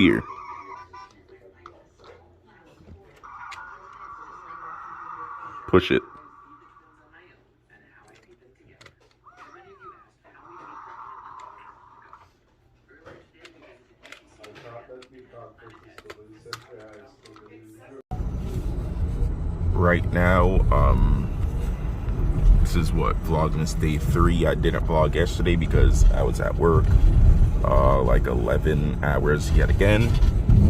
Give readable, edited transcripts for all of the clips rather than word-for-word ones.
Here. Push it. Right now, this is what, Vlogmas Day 3. I didn't vlog yesterday because I was at work, like 11 hours yet again.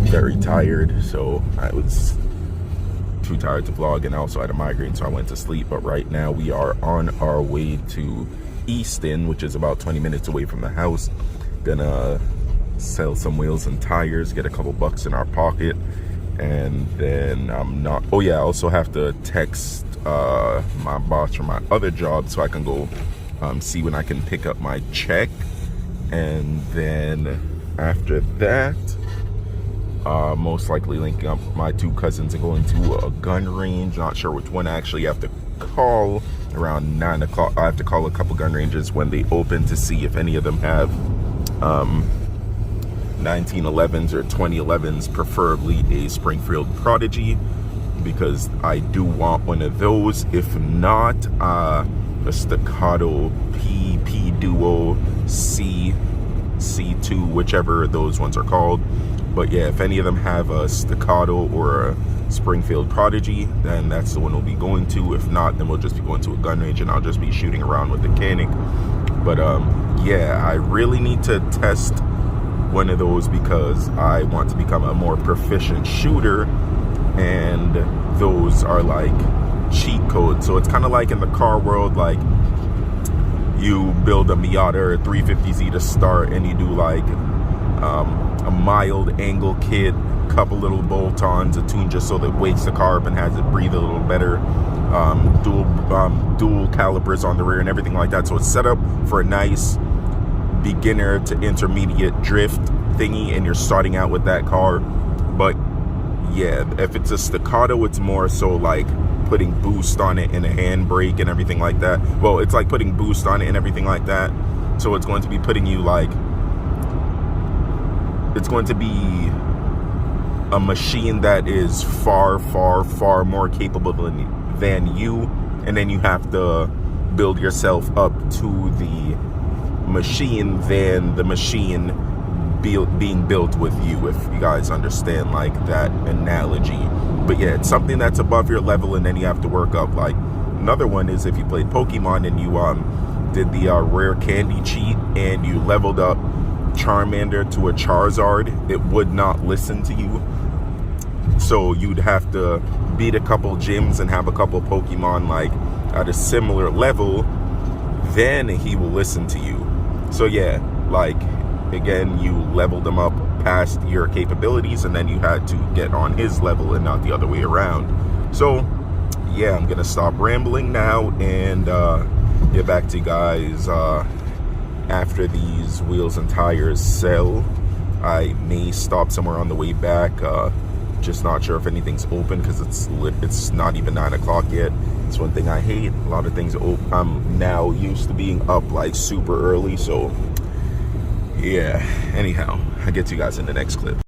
Very tired, so I was too tired to vlog, and also I had a migraine, so I went to sleep. But right now we are on our way to Easton, which is about 20 minutes away from the house. Gonna sell some wheels and tires, get a couple bucks in our pocket, and then oh yeah, I also have to text my boss from my other job so I can go see when I can pick up my check. And then after that, most likely linking up my two cousins and going to a gun range. Not sure which one. I actually have to call around 9 o'clock. I have to call a couple gun ranges when they open to see if any of them have 1911s or 2011s, preferably a Springfield Prodigy, because I do want one of those. If not, a Staccato P Duo C2, whichever those ones are called. But yeah, if any of them have a Staccato or a Springfield Prodigy, then that's the one we'll be going to. If not, then we'll just be going to a gun range and I'll just be shooting around with the Canic. But yeah, I really need to test one of those because I want to become a more proficient shooter, and those are like cheat codes. So it's kind of like in the car world, like you build a Miata or a 350Z to start, and you do like a mild angle kit, couple little bolt-ons, a tune just so that wakes the car up and has it breathe a little better, dual calipers on the rear and everything like that. So it's set up for a nice beginner to intermediate drift thingy, and you're starting out with that car. But yeah, if it's a Staccato, it's more so like putting boost on it and a handbrake and everything like that. Well, it's like putting boost on it and everything like that. So it's going to be putting you like, it's going to be a machine that is far more capable than you, and then you have to build yourself up to the machine than the machine being built with you, if you guys understand like that analogy. But yeah, it's something that's above your level, and then you have to work up. Like another one is if you played Pokemon and you did the rare candy cheat and you leveled up Charmander to a Charizard, it would not listen to you. So you'd have to beat a couple gyms and have a couple Pokemon like at a similar level, then he will listen to you. So yeah, like again, you leveled them up past your capabilities, and then you had to get on his level and not the other way around. So yeah, I'm gonna stop rambling now and get back to you guys after these wheels and tires sell. I may stop somewhere on the way back, just not sure if anything's open because it's not even 9 o'clock yet. It's one thing I hate. A lot of things open. I'm now used to being up like super early, so yeah. Anyhow, I'll get to you guys in the next clip.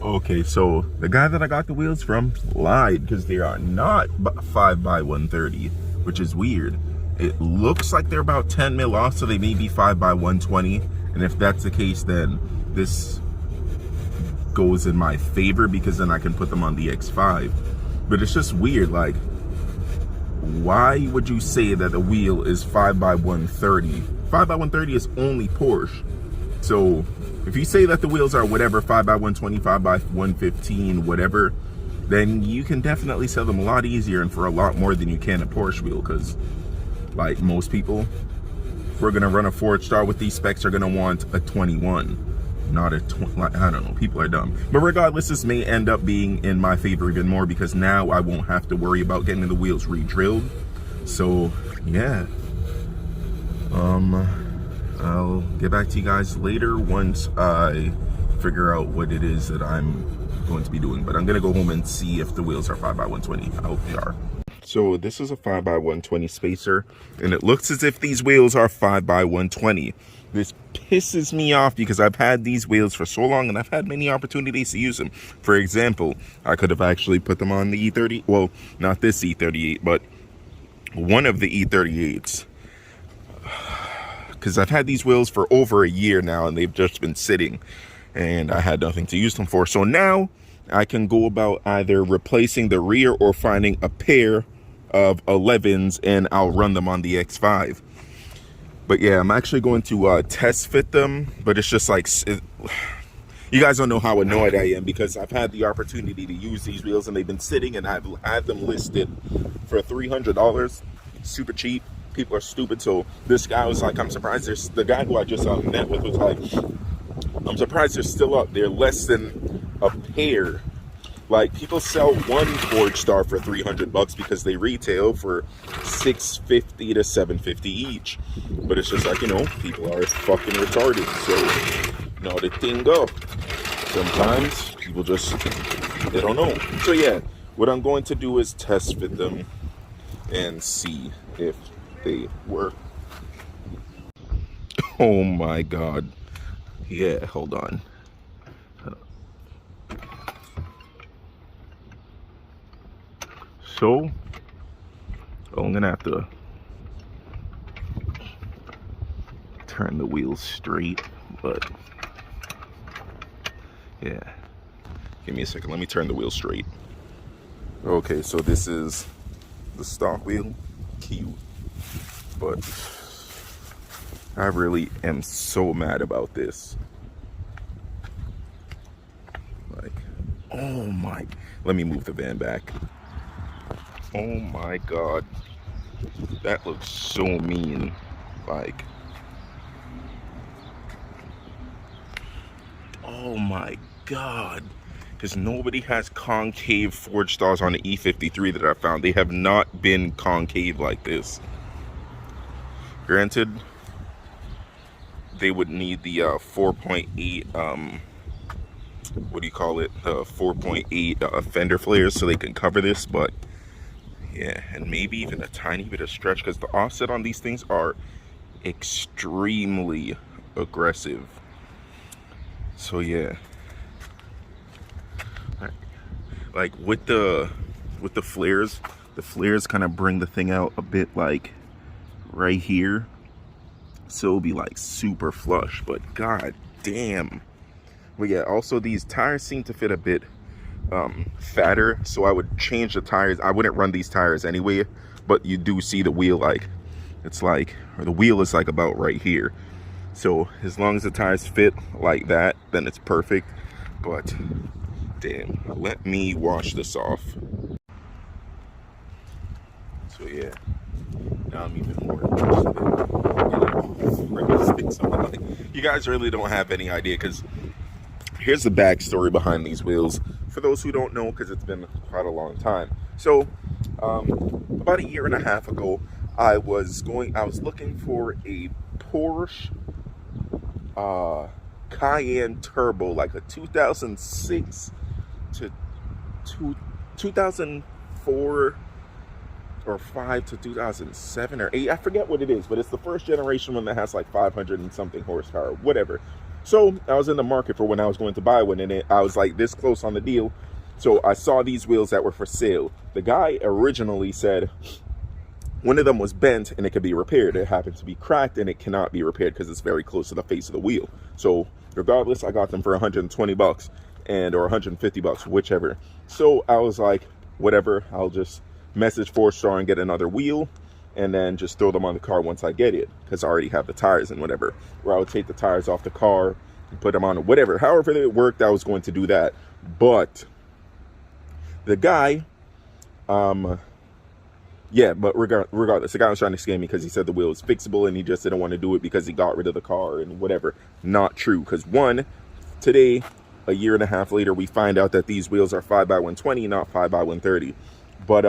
Okay, so the guy that I got the wheels from lied because they are not 5x130, which is weird. It looks like they're about 10 mil off, so they may be 5x120. And if that's the case, then this goes in my favor because then I can put them on the X5. But it's just weird, like, why would you say that the wheel is 5x130? 5x130 is only Porsche. So if you say that the wheels are whatever, 5x120, 5x115, whatever, then you can definitely sell them a lot easier and for a lot more than you can a Porsche wheel. Because like most people, if we're gonna run a Ford Star with these specs, are gonna want a 21, not a 20. I don't know, people are dumb. But regardless, this may end up being in my favor even more because now I won't have to worry about getting the wheels re-drilled. So yeah, I'll get back to you guys later once I figure out what it is that I'm going to be doing. But I'm gonna go home and see if the wheels are 5x120. I hope they are. So this is a 5x120 spacer, and it looks as if these wheels are 5x120. This pisses me off because I've had these wheels for so long and I've had many opportunities to use them. For example, I could have actually put them on the E30, well, not this E38, but one of the E38s. Because I've had these wheels for over a year now and they've just been sitting and I had nothing to use them for. So now I can go about either replacing the rear or finding a pair of 11s and I'll run them on the X5. But yeah, I'm actually going to test fit them, but it's just like, you guys don't know how annoyed I am because I've had the opportunity to use these wheels and they've been sitting and I've had them listed for $300, super cheap. People are stupid. So this guy was like, I'm surprised there's, the guy who I just met with was like, I'm surprised they're still up. They're less than a pair. Like, people sell one Forge Star for $300 because they retail for $650 to $750 each. But it's just like, you know, people are fucking retarded. So, not a thing up. Sometimes people just, they don't know. So yeah, what I'm going to do is test fit them and see if they work. Oh my God. Yeah, hold on. So, I'm gonna have to turn the wheels straight, but yeah. Give me a second, let me turn the wheel straight. Okay, so this is the stock wheel, cute, but I really am so mad about this. Like, oh my, let me move the van back. Oh my God, that looks so mean. Like, oh my God, because nobody has concave Forge Stars on the E53 that I found. They have not been concave like this. Granted, they would need the 4.8 what do you call it, 4.8 fender flares so they can cover this, but yeah, and maybe even a tiny bit of stretch because the offset on these things are extremely aggressive. So yeah, like with the flares, the flares kind of bring the thing out a bit like right here, so it'll be like super flush, but god damn. But yeah, also these tires seem to fit a bit fatter, so I would change the tires. I wouldn't run these tires anyway, but you do see the wheel, like it's like, or the wheel is like about right here. So as long as the tires fit like that, then it's perfect. But damn, let me wash this off. So yeah, now I'm even more interested. You guys really don't have any idea, because here's the backstory behind these wheels for those who don't know, because it's been quite a long time. So about a year and a half ago, I was looking for a Porsche Cayenne Turbo, like a 2006 to 2004 or 5 to 2007 or 8, I forget what it is, but it's the first generation one that has like 500 and something horsepower, whatever. So I was in the market for when I was going to buy one, and I was like this close on the deal. So I saw these wheels that were for sale. The guy originally said one of them was bent and it could be repaired. It happened to be cracked and it cannot be repaired because it's very close to the face of the wheel. So regardless, I got them for 120 bucks or 150 bucks, whichever. So I was like, whatever, I'll just message Forge Star and get another wheel and then just throw them on the car once I get it, because I already have the tires and whatever. Where I would take the tires off the car and put them on, whatever. However it worked, I was going to do that. But the guy, yeah, but regardless, the guy was trying to scam me because he said the wheel was fixable and he just didn't want to do it because he got rid of the car and whatever. Not true, because one, today, a year and a half later, we find out that these wheels are 5x120, not 5x130. But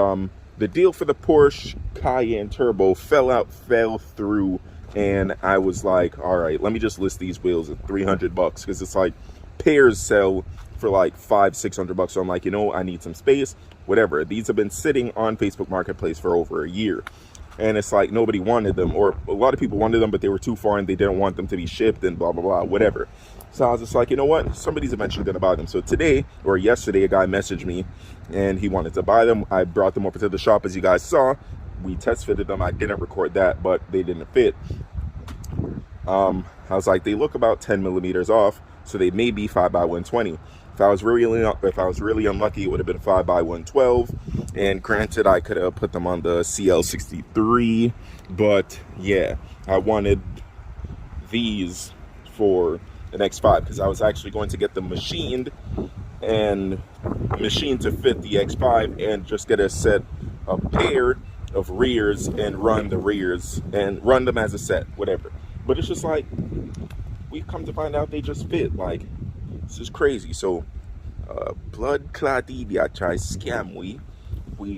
the deal for the Porsche Cayenne Turbo fell through, and I was like, all right, let me just list these wheels at 300 bucks, because it's like pairs sell for like $500-600. So I'm like, you know, I need some space, whatever. These have been sitting on Facebook Marketplace for over a year. And it's like nobody wanted them, or a lot of people wanted them, but they were too far and they didn't want them to be shipped and blah, blah, blah, whatever. So I was just like, you know what? Somebody's eventually going to buy them. So today, or yesterday, a guy messaged me and he wanted to buy them. I brought them over to the shop, as you guys saw. We test fitted them. I didn't record that, but they didn't fit. I was like, they look about 10 millimeters off, so they may be 5x120. If I was really unlucky, it would have been 5x112. And granted, I could have put them on the CL63, but yeah, I wanted these for an X5 because I was actually going to get them machined to fit the X5 and just get a pair of rears and run the rears and run them as a set, whatever. But it's just like, we've come to find out they just fit. Like, this is crazy. So blood clot idiot try scam we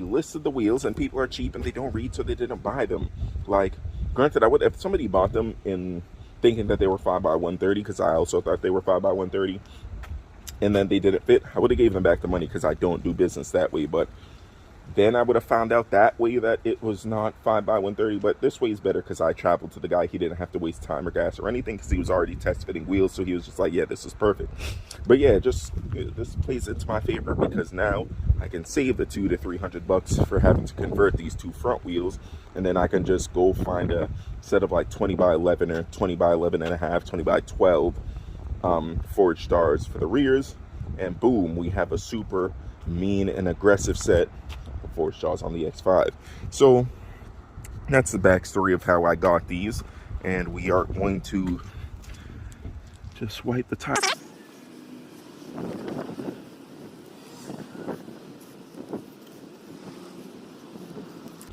listed the wheels, and people are cheap and they don't read, so they didn't buy them. Like, granted, I would, if somebody bought them in thinking that they were 5x130, because I also thought they were 5x130, and then they didn't fit, I would have gave them back the money because I don't do business that way. But then I would have found out that way that it was not 5x130, but this way is better because I traveled to the guy. He didn't have to waste time or gas or anything because he was already test fitting wheels, so he was just like, yeah, this is perfect. But yeah, just this plays into my favor because now I can save the $200 to $300 for having to convert these two front wheels, and then I can just go find a set of like 20x11 or 20x11.5, 20x12 forged stars for the rears, and boom, we have a super mean and aggressive set of forged stars on the X5. So that's the backstory of how I got these, and we are going to just wipe the tire.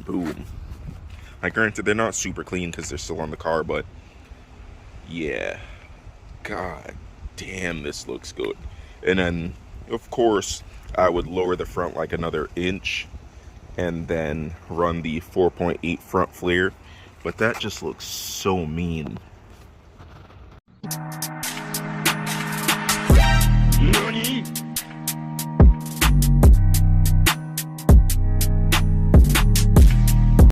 Boom. I granted they're not super clean because they're still on the car, but yeah, god damn, this looks good. And then of course I would lower the front like another inch and then run the 4.8 front flare, but that just looks so mean.